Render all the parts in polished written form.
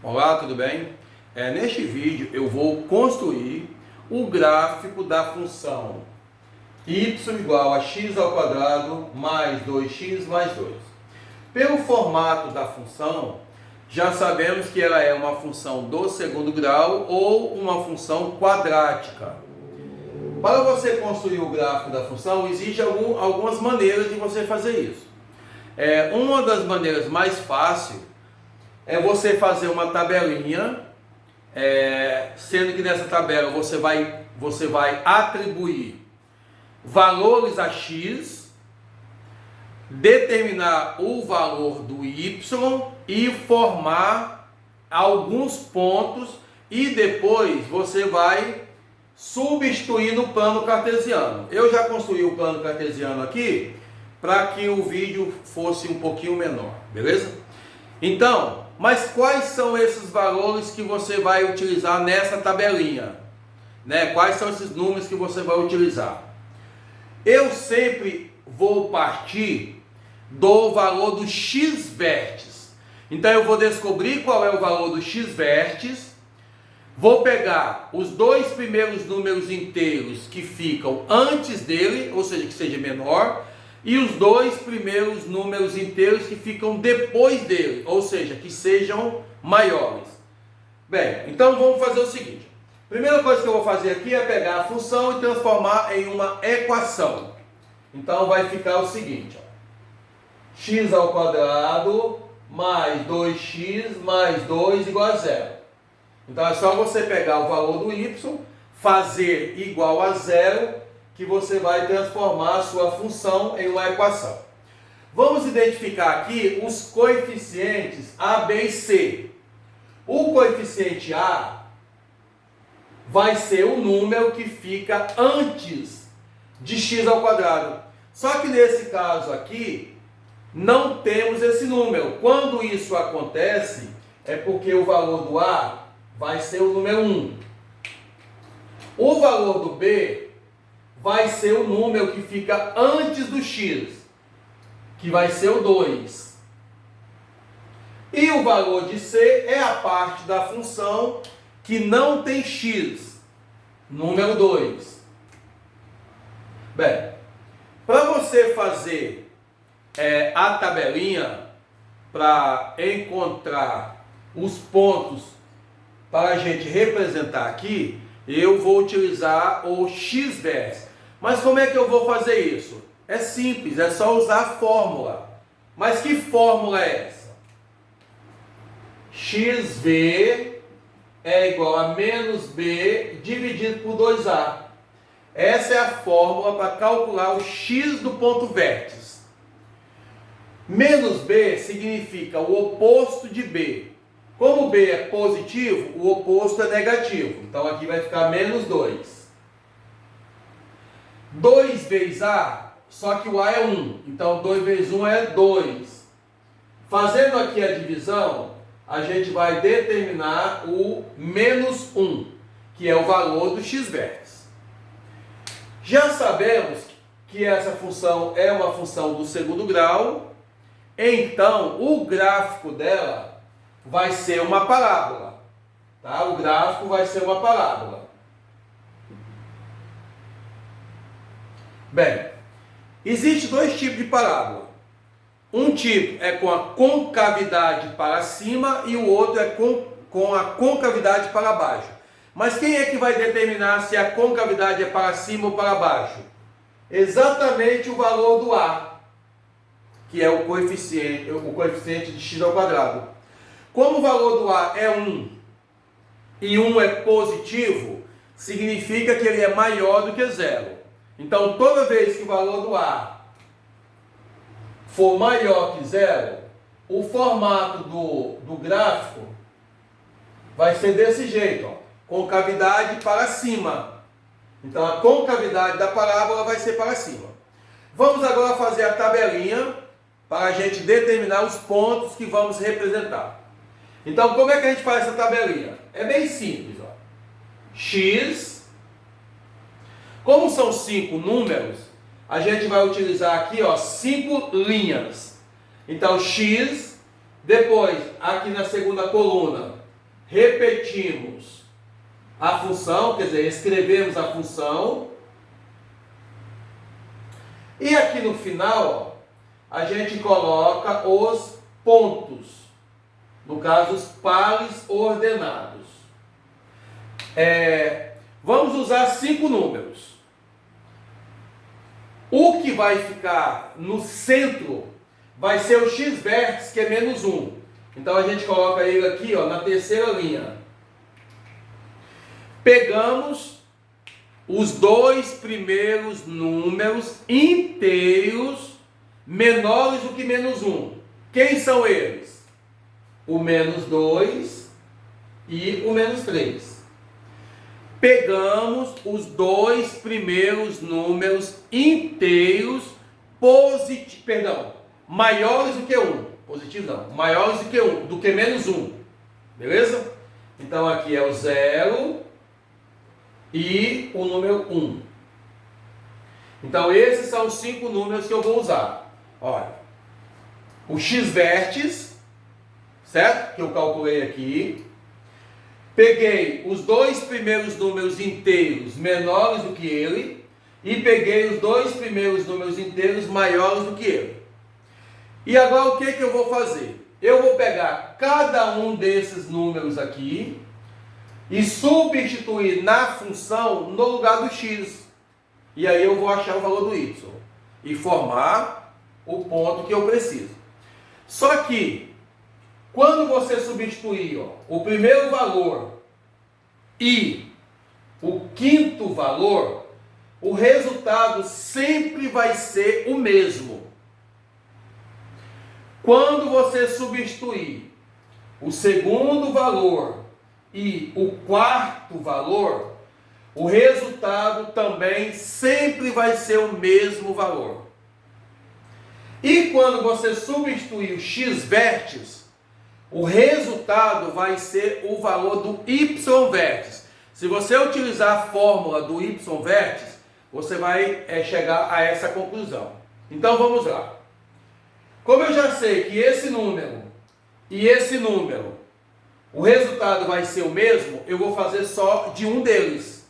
Olá, tudo bem? Neste vídeo eu vou construir o gráfico da função y igual a x ao quadrado mais 2x mais 2. Pelo formato da função, já sabemos que ela é uma função do segundo grau ou uma função quadrática. Para você construir o gráfico da função, existem algumas maneiras de você fazer isso. Uma das maneiras mais fáceis é você fazer uma tabelinha, sendo que nessa tabela você vai atribuir valores a x, determinar o valor do y e formar alguns pontos, e depois você vai substituir no plano cartesiano. Eu já construí o plano cartesiano aqui para que o vídeo fosse um pouquinho menor, beleza? Então, mas quais são esses valores que você vai utilizar nessa tabelinha? Quais são esses números que você vai utilizar? Eu sempre vou partir do valor do x vértices. Então eu vou descobrir qual é o valor do x vértices, vou pegar os dois primeiros números inteiros que ficam antes dele, ou seja, que seja menor, e os dois primeiros números inteiros que ficam depois dele, ou seja, que sejam maiores. Bem, então vamos fazer o seguinte. Primeira coisa que eu vou fazer aqui é pegar a função e transformar em uma equação. Então vai ficar o seguinte, x ao quadrado mais 2x mais 2 igual a zero. Então é só você pegar o valor do y, fazer igual a zero, que você vai transformar a sua função em uma equação. Vamos identificar aqui os coeficientes a, b e c. O coeficiente a vai ser o número que fica antes de x ao quadrado. Só que nesse caso aqui, não temos esse número. Quando isso acontece, é porque o valor do a vai ser o número 1. O valor do b vai ser o número que fica antes do x, que vai ser o 2. E o valor de c é a parte da função que não tem x, número 2. Bem, para você fazer a tabelinha, para encontrar os pontos para a gente representar aqui, eu vou utilizar o x vértice. Mas como é que eu vou fazer isso? É simples, é só usar a fórmula. Mas que fórmula é essa? xv é igual a menos b dividido por 2a. Essa é a fórmula para calcular o x do ponto vértice. Menos b significa o oposto de b. Como b é positivo, o oposto é negativo. Então aqui vai ficar menos 2. 2 vezes a, só que o a é 1. Então 2 vezes 1 é 2. Fazendo aqui a divisão, a gente vai determinar o menos 1, que é o valor do x vértice. Já sabemos que essa função é uma função do segundo grau, então o gráfico dela vai ser uma parábola. Tá? O gráfico vai ser uma parábola. Bem, existe dois tipos de parábola. Um tipo é com a concavidade para cima e o outro é com a concavidade para baixo. Mas quem é que vai determinar se a concavidade é para cima ou para baixo? Exatamente o valor do a, que é o coeficiente de x ao quadrado. Como o valor do a é 1 e 1 é positivo, significa que ele é maior do que zero. Então, toda vez que o valor do a for maior que zero, o formato do gráfico vai ser desse jeito, concavidade para cima. Então, a concavidade da parábola vai ser para cima. Vamos agora fazer a tabelinha para a gente determinar os pontos que vamos representar. Então, como é que a gente faz essa tabelinha? É bem simples. X... Como são 5 números, a gente vai utilizar aqui 5 linhas. Então, x Depois, aqui na segunda coluna, repetimos a função, quer dizer, escrevemos a função. E aqui no final, ó, a gente coloca os pontos. No caso, os pares ordenados. Vamos usar 5 números. O que vai ficar no centro vai ser o x-vértice, que é menos 1. Então a gente coloca ele aqui, ó, na terceira linha. Pegamos os 2 primeiros números inteiros menores do que menos 1. Quem são eles? O menos 2 e o menos 3. Pegamos os 2 primeiros números inteiros maiores do que 1. Positivo não, maiores do que 1, do que menos 1. Beleza? Então aqui é o 0 e o número 1. Então esses são os 5 números que eu vou usar. Olha, o x-vértice, certo? Que eu calculei aqui. Peguei os 2 primeiros números inteiros menores do que ele e peguei os 2 primeiros números inteiros maiores do que ele. E agora o que eu vou fazer? Eu vou pegar cada um desses números aqui e substituir na função no lugar do x. E aí eu vou achar o valor do y e formar o ponto que eu preciso. Só que quando você substituir, ó, o primeiro valor e o quinto valor, o resultado sempre vai ser o mesmo. Quando você substituir o segundo valor e o quarto valor, o resultado também sempre vai ser o mesmo valor. E quando você substituir o x-vértice, o resultado vai ser o valor do y-vértice. Se você utilizar a fórmula do y-vértice, você vai chegar a essa conclusão. Então vamos lá. Como eu já sei que esse número e esse número, o resultado vai ser o mesmo, eu vou fazer só de um deles.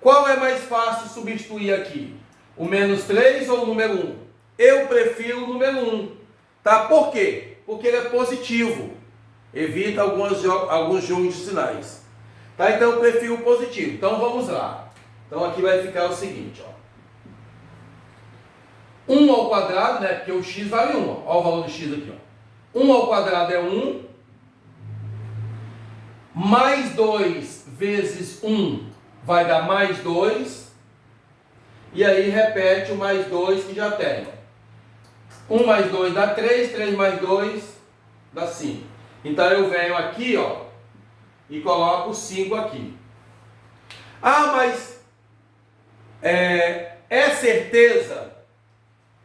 Qual é mais fácil substituir aqui? O menos 3 ou o número 1? Eu prefiro o número 1. Tá? Por quê? Porque ele é positivo. Evita alguns jogos de sinais. Tá? Então eu prefiro o positivo. Então vamos lá. Então aqui vai ficar o seguinte, ó. 1 ao quadrado, né? Porque o x vale 1. Olha o valor do x aqui, ó. 1 ao quadrado é 1. Mais 2 vezes 1 vai dar mais 2. E aí repete o mais 2 que já tem. 1 mais 2 dá 3. 3 mais 2 dá 5. Então eu venho aqui, ó, e coloco 5 aqui. Ah, mas é certeza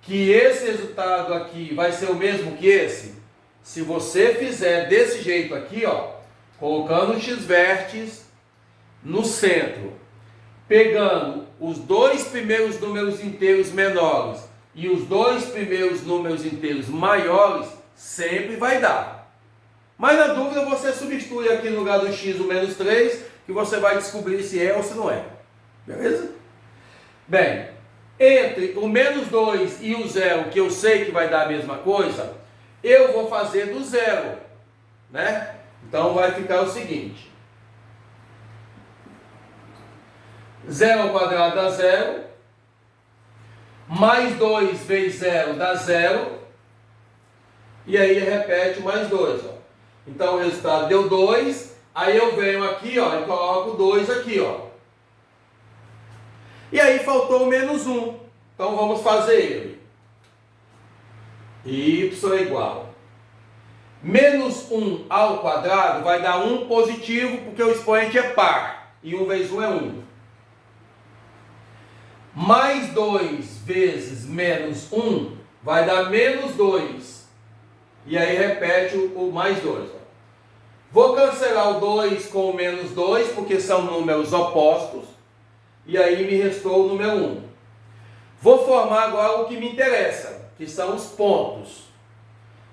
que esse resultado aqui vai ser o mesmo que esse? Se você fizer desse jeito aqui, ó, colocando o x-vértice no centro, pegando os 2 primeiros números inteiros menores e os 2 primeiros números inteiros maiores, sempre vai dar. Mas na dúvida você substitui aqui no lugar do x o menos 3, que você vai descobrir se é ou se não é. Beleza? Bem, entre o menos 2 e o 0, que eu sei que vai dar a mesma coisa, eu vou fazer do 0, né? Então vai ficar o seguinte. 0 ao quadrado dá 0. Mais 2 vezes 0 dá 0. E aí repete mais 2, ó. Então o resultado deu 2. Aí eu venho aqui, ó, e coloco 2 aqui, ó. E aí faltou o menos 1. Então vamos fazer ele. Y é igual. Menos 1 ao quadrado vai dar 1 positivo, porque o expoente é par. E 1 vezes 1 é 1. Mais 2 vezes menos 1 vai dar menos 2. E aí repete o mais 2. Ó. Vou cancelar o 2 com o menos 2, porque são números opostos. E aí me restou o número 1. Vou formar agora o que me interessa, que são os pontos.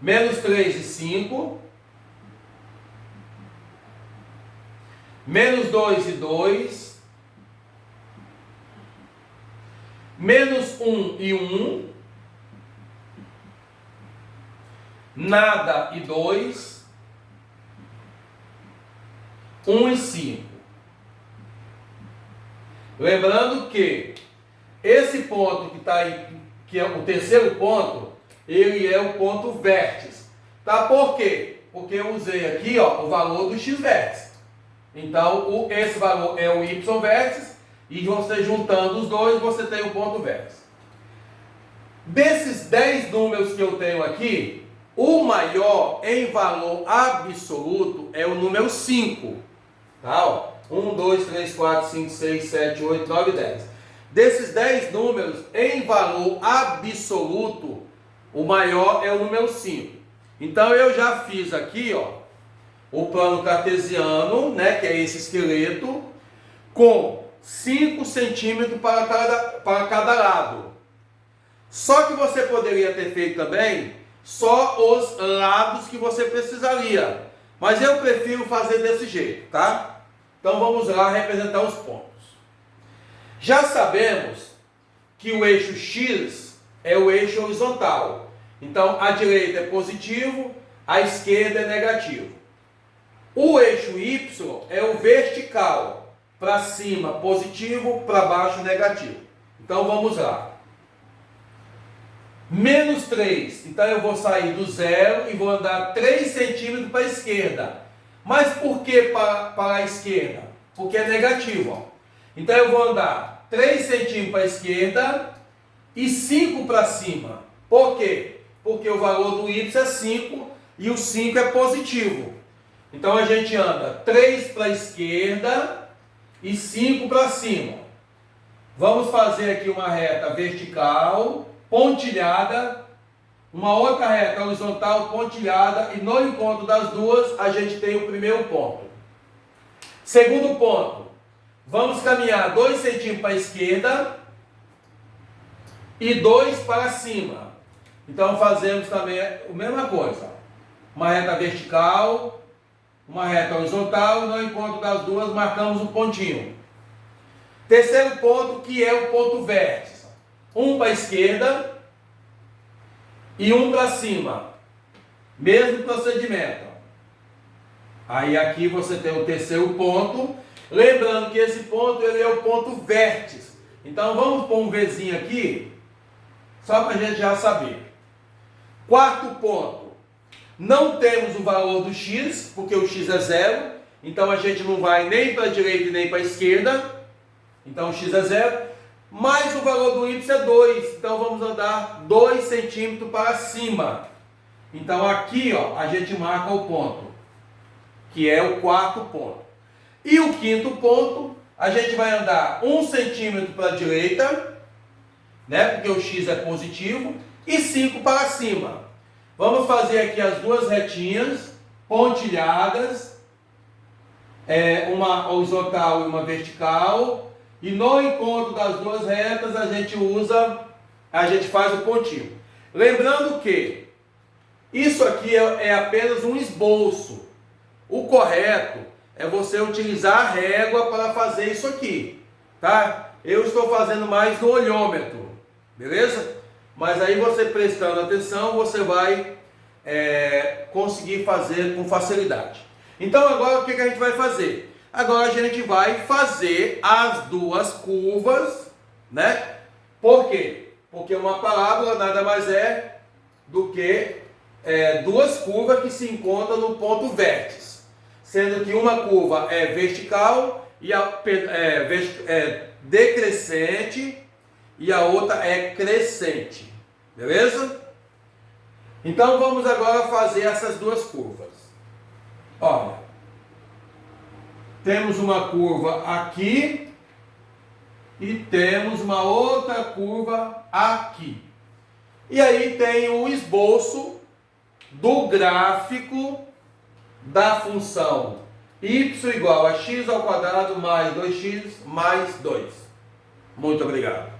Menos 3 e 5. menos 2 e 2, menos 1 e 1, nada e 2, 1 e 5. Lembrando que esse ponto que está aí, que é o terceiro ponto, ele é o ponto vértice. Tá? Por quê? Porque eu usei aqui, ó, o valor do x vértice. Então, esse valor é o y vértice, e você juntando os dois, você tem o ponto vértice. Desses 10 números que eu tenho aqui, o maior em valor absoluto é o número 5. Tá? Ó, 1, 2, 3, 4, 5, 6, 7, 8, 9, 10. Desses 10 números, em valor absoluto, o maior é o número 5. Então eu já fiz aqui, ó, o plano cartesiano, né, que é esse esqueleto, com 5 centímetros para cada lado. Só que você poderia ter feito também só os lados que você precisaria. Mas eu prefiro fazer desse jeito, tá? Então vamos lá representar os pontos. Já sabemos que o eixo X é o eixo horizontal. Então a direita é positivo, a esquerda é negativo. O eixo Y é o vertical. Para cima positivo, para baixo negativo. Então vamos lá. Menos 3. Então eu vou sair do zero e vou andar 3 centímetros para a esquerda. Mas por que para a esquerda? Porque é negativo. Ó. Então eu vou andar 3 centímetros para a esquerda e 5 para cima. Por quê? Porque o valor do y é 5 e o 5 é positivo. Então a gente anda 3 para a esquerda e 5 para cima. Vamos fazer aqui uma reta vertical, pontilhada, uma outra reta horizontal, pontilhada, e no encontro das duas a gente tem o primeiro ponto. Segundo ponto, vamos caminhar 2 centímetros para a esquerda e 2 para cima. Então fazemos também a mesma coisa. Uma reta vertical, uma reta horizontal, e no encontro das duas marcamos um pontinho. Terceiro ponto, que é o ponto vértice. Um para a esquerda e um para cima. Mesmo procedimento. Aí aqui você tem o terceiro ponto. Lembrando que esse ponto ele é o ponto vértice. Então vamos pôr um Vzinho aqui, só para a gente já saber. Quarto ponto. Não temos o valor do x, porque o x é zero. Então a gente não vai nem para a direita nem para a esquerda. Então o x é zero. Mas o valor do y é 2. Então vamos andar 2 centímetros para cima. Então aqui, ó, a gente marca o ponto, que é o quarto ponto. E o quinto ponto, a gente vai andar 1 centímetro para a direita, né, porque o x é positivo, e 5 para cima. Vamos fazer aqui as duas retinhas pontilhadas, uma horizontal e uma vertical, e no encontro das duas retas a gente faz o pontinho. Lembrando que isso aqui é apenas um esboço. O correto é você utilizar a régua para fazer isso aqui, tá? Eu estou fazendo mais no olhômetro, beleza? Mas aí você prestando atenção, você vai conseguir fazer com facilidade. Então agora o que a gente vai fazer? Agora a gente vai fazer as duas curvas, né? Por quê? Porque uma parábola nada mais é do que duas curvas que se encontram no ponto vértice. Sendo que uma curva é vertical e decrescente e a outra é crescente. Beleza? Então vamos agora fazer essas duas curvas. Olha, temos uma curva aqui e temos uma outra curva aqui. E aí tem o esboço do gráfico da função y igual a x² mais 2x mais 2. Muito obrigado.